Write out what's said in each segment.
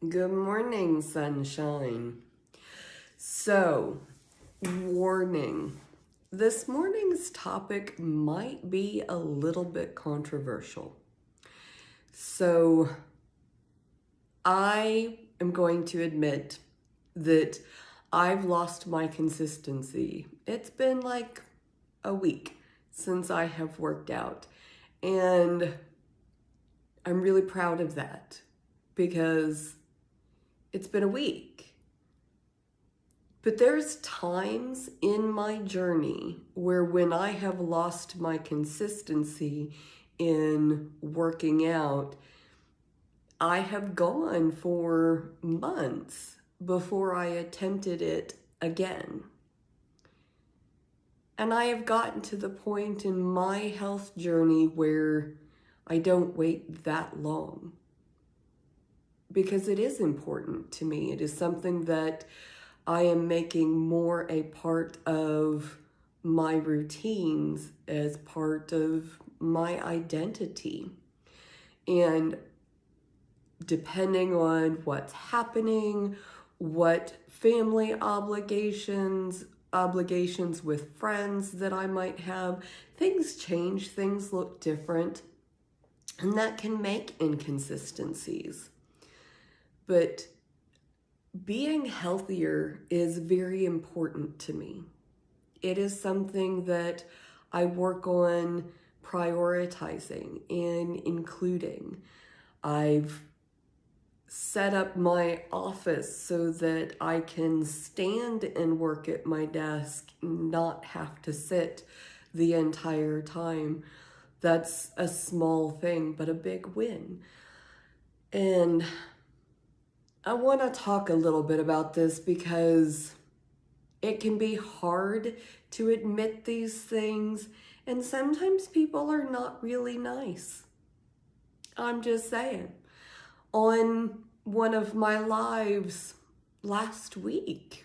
Good morning, sunshine. So, warning. This morning's topic might be a little bit controversial. So, I am going to admit that I've lost my consistency. It's been like a week since I have worked out, and I'm really proud of that because it's been a week. But there's times in my journey where when I have lost my consistency in working out, I have gone for months before I attempted it again. And I have gotten to the point in my health journey where I don't wait that long, because it is important to me. It is something that I am making more a part of my routines, as part of my identity. And depending on what's happening, what family obligations with friends that I might have, things change, things look different, and that can make inconsistencies. But being healthier is very important to me. It is something that I work on prioritizing and including. I've set up my office so that I can stand and work at my desk, not have to sit the entire time. That's a small thing, but a big win. And I want to talk a little bit about this because it can be hard to admit these things, and sometimes people are not really nice. I'm just saying. On one of my lives last week,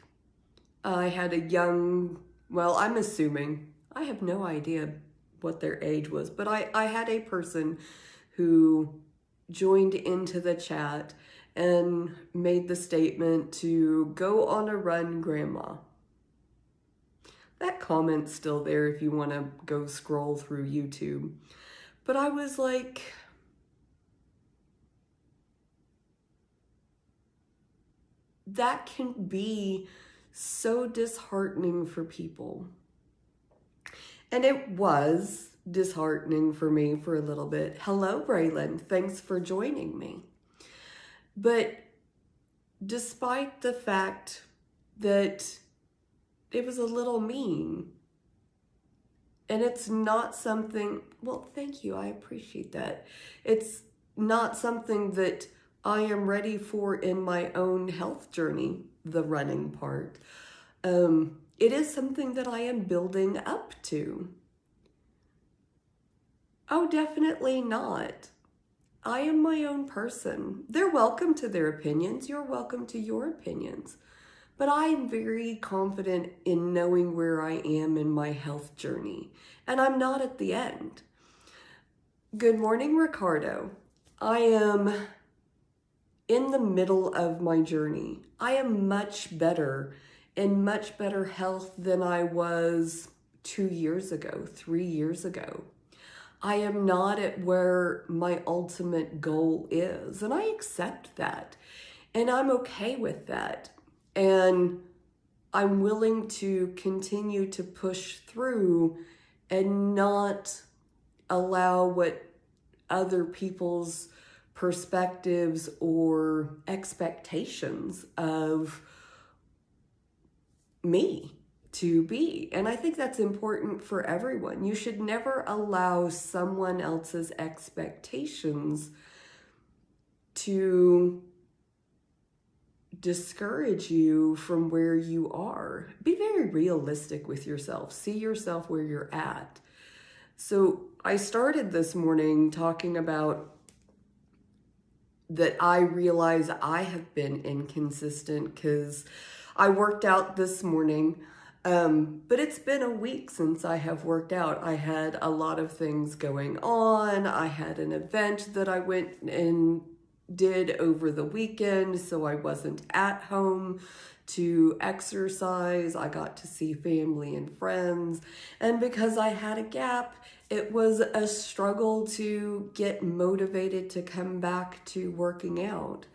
I had a I'm assuming, I have no idea what their age was, but I had a person who joined into the chat and made the statement to go on a run, Grandma. That comment's still there if you want to go scroll through YouTube. But I was like, that can be so disheartening for people. And it was disheartening for me for a little bit. Hello, Braylon. Thanks for joining me. But despite the fact that it was a little mean, and it's not something, well, thank you, I appreciate that. It's not something that I am ready for in my own health journey, the running part. It is something that I am building up to. Oh, definitely not. I am my own person. They're welcome to their opinions. You're welcome to your opinions. But I am very confident in knowing where I am in my health journey. And I'm not at the end. Good morning, Ricardo. I am in the middle of my journey. I am much better, in much better health than I was 2 years ago, 3 years ago. I am not at where my ultimate goal is, and I accept that, and I'm okay with that. And I'm willing to continue to push through and not allow what other people's perspectives or expectations of me to be. And I think that's important for everyone. You should never allow someone else's expectations to discourage you from where you are. Be very realistic with yourself. See yourself where you're at. So I started this morning talking about that I realize I have been inconsistent because I worked out this morning. But it's been a week since I have worked out. I had a lot of things going on. I had an event that I went and did over the weekend, so I wasn't at home to exercise. I got to see family and friends. And because I had a gap, it was a struggle to get motivated to come back to working out.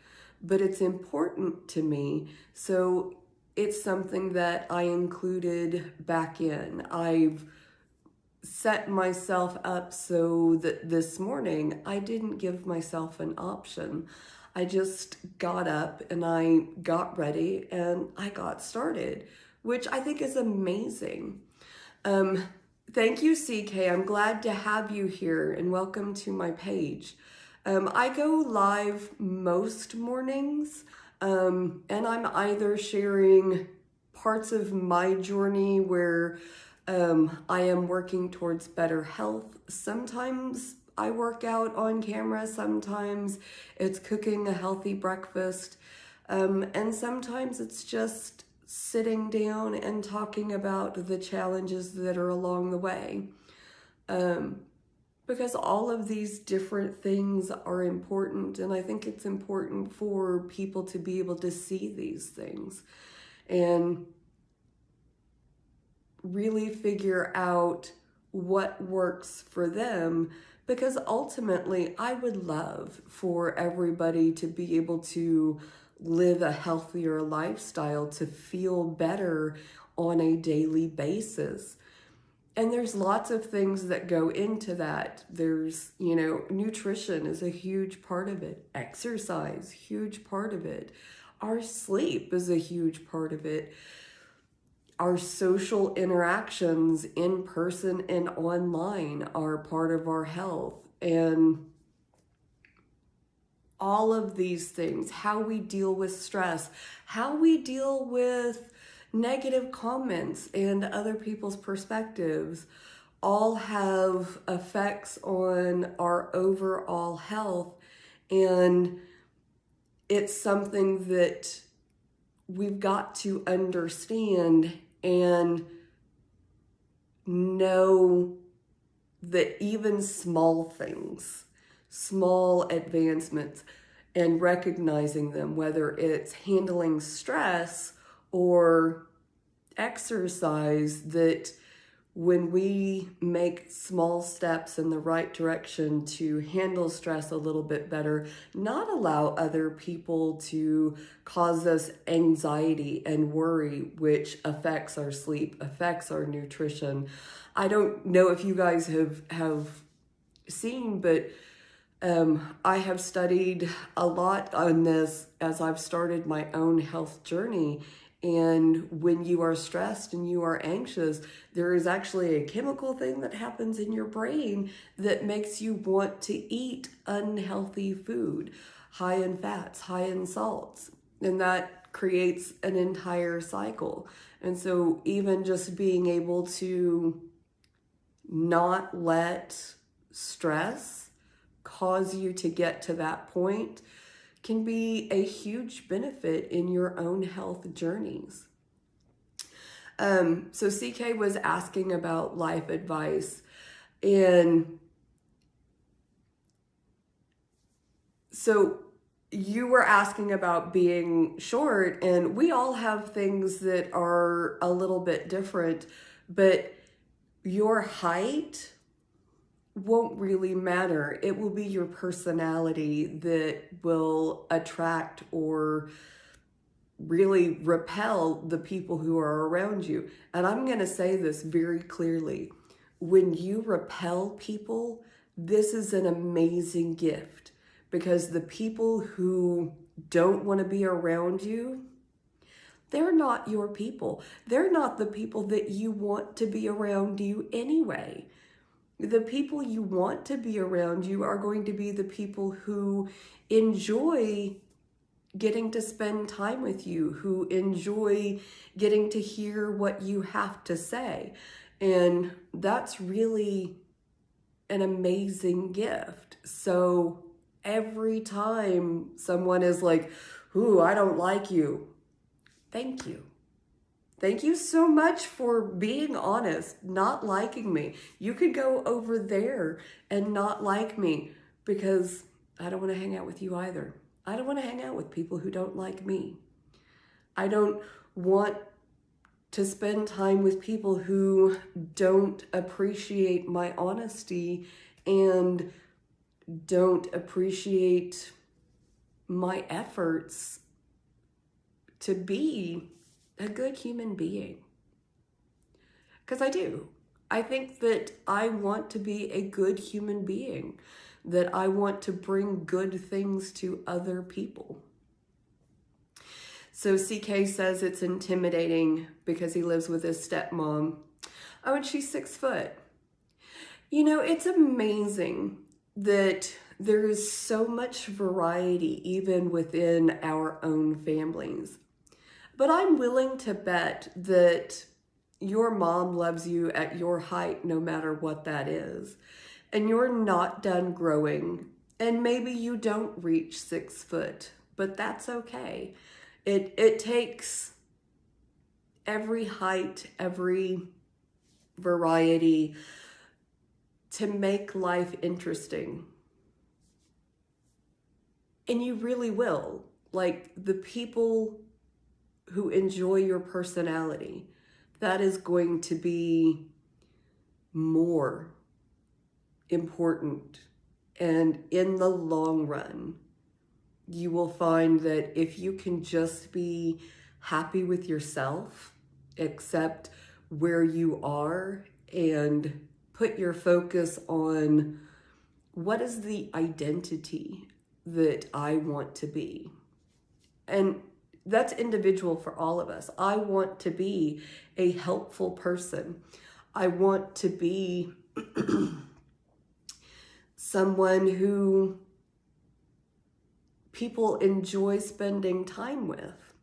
But it's important to me, so it's something that I included back in. I've set myself up so that this morning I didn't give myself an option. I just got up and I got ready and I got started, which I think is amazing. Thank you, CK. I'm glad to have you here and welcome to my page. I go live most mornings, and I'm either sharing parts of my journey where I am working towards better health. Sometimes I work out on camera, sometimes it's cooking a healthy breakfast, and sometimes it's just sitting down and talking about the challenges that are along the way. Because all of these different things are important, and I think it's important for people to be able to see these things and really figure out what works for them, because ultimately I would love for everybody to be able to live a healthier lifestyle, to feel better on a daily basis. And there's lots of things that go into that. There's, nutrition is a huge part of it. Exercise, huge part of it. Our sleep is a huge part of it. Our social interactions in person and online are part of our health. And all of these things, how we deal with stress, how we deal with negative comments and other people's perspectives, all have effects on our overall health. And it's something that we've got to understand and know that even small things, small advancements, and recognizing them, whether it's handling stress or exercise, that when we make small steps in the right direction to handle stress a little bit better, not allow other people to cause us anxiety and worry, which affects our sleep, affects our nutrition. I don't know if you guys have seen, but I have studied a lot on this as I've started my own health journey. And when you are stressed and you are anxious, there is actually a chemical thing that happens in your brain that makes you want to eat unhealthy food, high in fats, high in salts. And that creates an entire cycle. And so even just being able to not let stress cause you to get to that point can be a huge benefit in your own health journeys. So CK was asking about life advice, and so you were asking about being short, and we all have things that are a little bit different, but your height won't really matter. It will be your personality that will attract or really repel the people who are around you. And I'm going to say this very clearly. When you repel people, this is an amazing gift, because the people who don't want to be around you, they're not your people. They're not the people that you want to be around you anyway. The people you want to be around you are going to be the people who enjoy getting to spend time with you, who enjoy getting to hear what you have to say. And that's really an amazing gift. So every time someone is like, "Ooh, I don't like you," thank you. Thank you so much for being honest, not liking me. You could go over there and not like me, because I don't want to hang out with you either. I don't want to hang out with people who don't like me. I don't want to spend time with people who don't appreciate my honesty and don't appreciate my efforts to be a good human being. Because I do. I think that I want to be a good human being, that I want to bring good things to other people. So CK says it's intimidating because he lives with his stepmom. Oh, and she's 6 foot. You know, it's amazing that there is so much variety even within our own families. But I'm willing to bet that your mom loves you at your height, no matter what that is. And you're not done growing. And maybe you don't reach 6 foot, but that's okay. It takes every height, every variety to make life interesting. And you really will. Like, the people who enjoy your personality, that is going to be more important. And in the long run, you will find that if you can just be happy with yourself, accept where you are, and put your focus on what is the identity that I want to be. And that's individual for all of us. I want to be a helpful person. I want to be someone who people enjoy spending time with.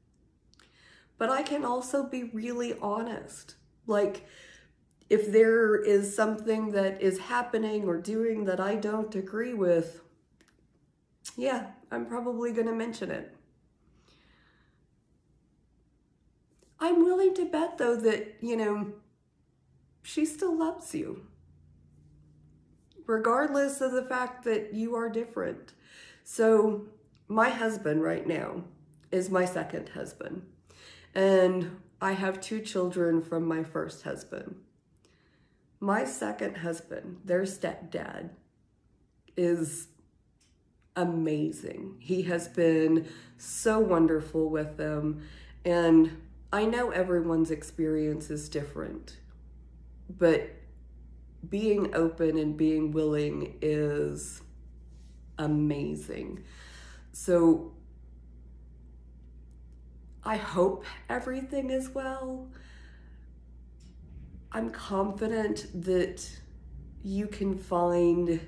But I can also be really honest. Like, if there is something that is happening or doing that I don't agree with, yeah, I'm probably going to mention it. I'm willing to bet, though, that, she still loves you, regardless of the fact that you are different. So my husband right now is my second husband, and I have 2 children from my first husband. My second husband, their stepdad, is amazing. He has been so wonderful with them, and I know everyone's experience is different, but being open and being willing is amazing. So I hope everything is well. I'm confident that you can find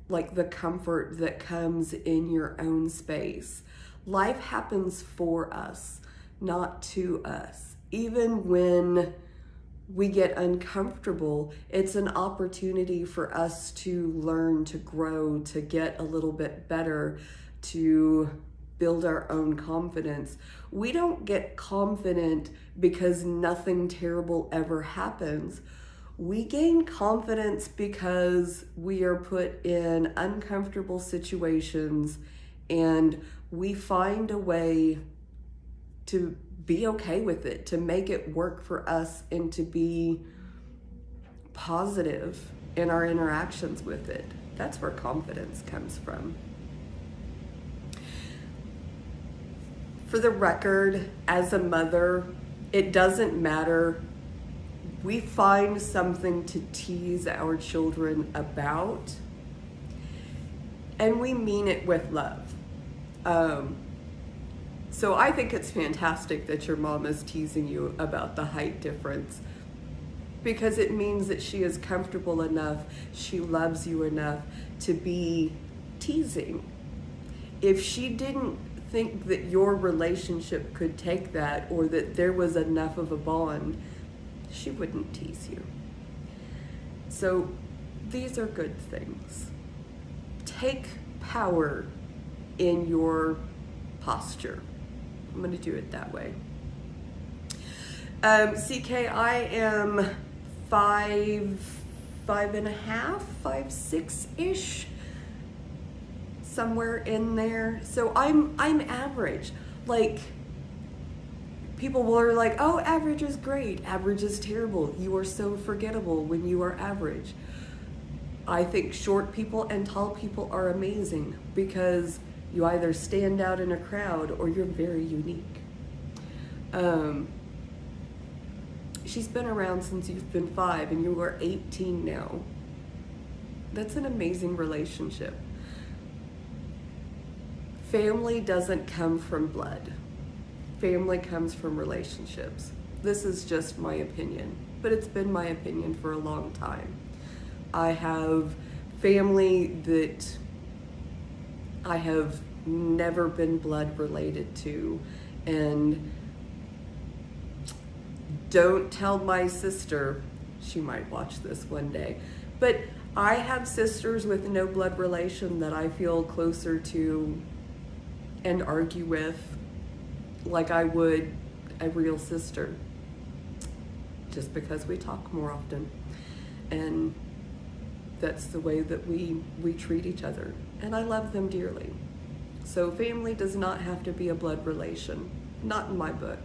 like the comfort that comes in your own space. Life happens for us, not to us. Even when we get uncomfortable, it's an opportunity for us to learn, to grow, to get a little bit better, to build our own confidence. We don't get confident because nothing terrible ever happens. We gain confidence because we are put in uncomfortable situations and we find a way to be okay with it, to make it work for us, and to be positive in our interactions with it. That's where confidence comes from. For the record, as a mother, it doesn't matter. We find something to tease our children about, and we mean it with love. So I think it's fantastic that your mom is teasing you about the height difference, because it means that she is comfortable enough, she loves you enough to be teasing. If she didn't think that your relationship could take that, or that there was enough of a bond, she wouldn't tease you. So these are good things. Take power in your posture. I'm going to do it that way. CK, I am 5'5.5", 5'6"-ish. somewhere in there. So I'm average. Like, people were like, oh, average is great. Average is terrible. You are so forgettable when you are average. I think short people and tall people are amazing because you either stand out in a crowd or you're very unique. She's been around since you've been 5 and you are 18 now. That's an amazing relationship. Family doesn't come from blood. Family comes from relationships. This is just my opinion, but it's been my opinion for a long time. I have family that I have never been blood related to, and don't tell my sister, she might watch this one day, but I have sisters with no blood relation that I feel closer to and argue with like I would a real sister, just because we talk more often. And that's the way that we treat each other. And I love them dearly. So family does not have to be a blood relation, not in my book.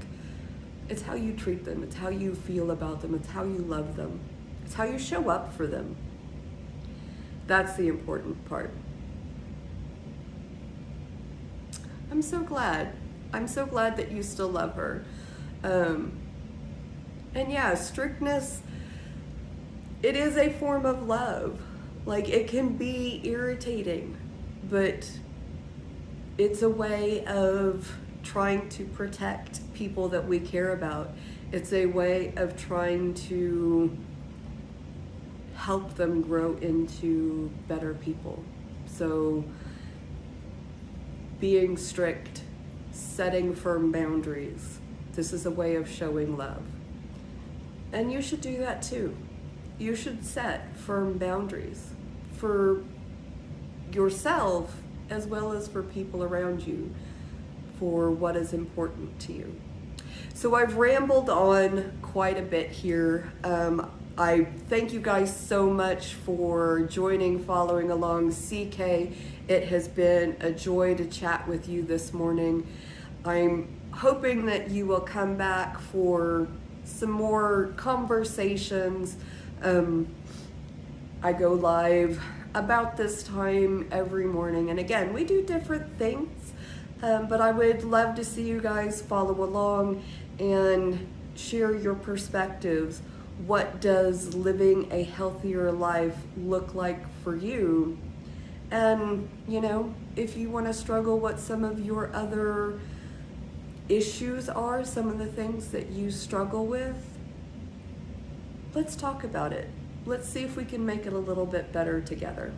It's how you treat them, it's how you feel about them, it's how you love them, it's how you show up for them. That's the important part. I'm so glad that you still love her. And yeah, strictness, it is a form of love. Like, it can be irritating, but it's a way of trying to protect people that we care about. It's a way of trying to help them grow into better people. So being strict, setting firm boundaries, this is a way of showing love. And you should do that too. You should set firm boundaries for yourself as well as for people around you, for what is important to you. So I've rambled on quite a bit here. I thank you guys so much for joining, following along. CK, it has been a joy to chat with you this morning. I'm hoping that you will come back for some more conversations. I go live about this time every morning. And again, we do different things, but I would love to see you guys follow along and share your perspectives. What does living a healthier life look like for you? And, you know, if you want to struggle, what some of your other issues are, some of the things that you struggle with, let's talk about it. Let's see if we can make it a little bit better together.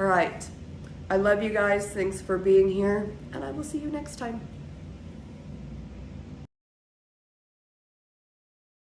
All right. I love you guys. Thanks for being here, and I will see you next time.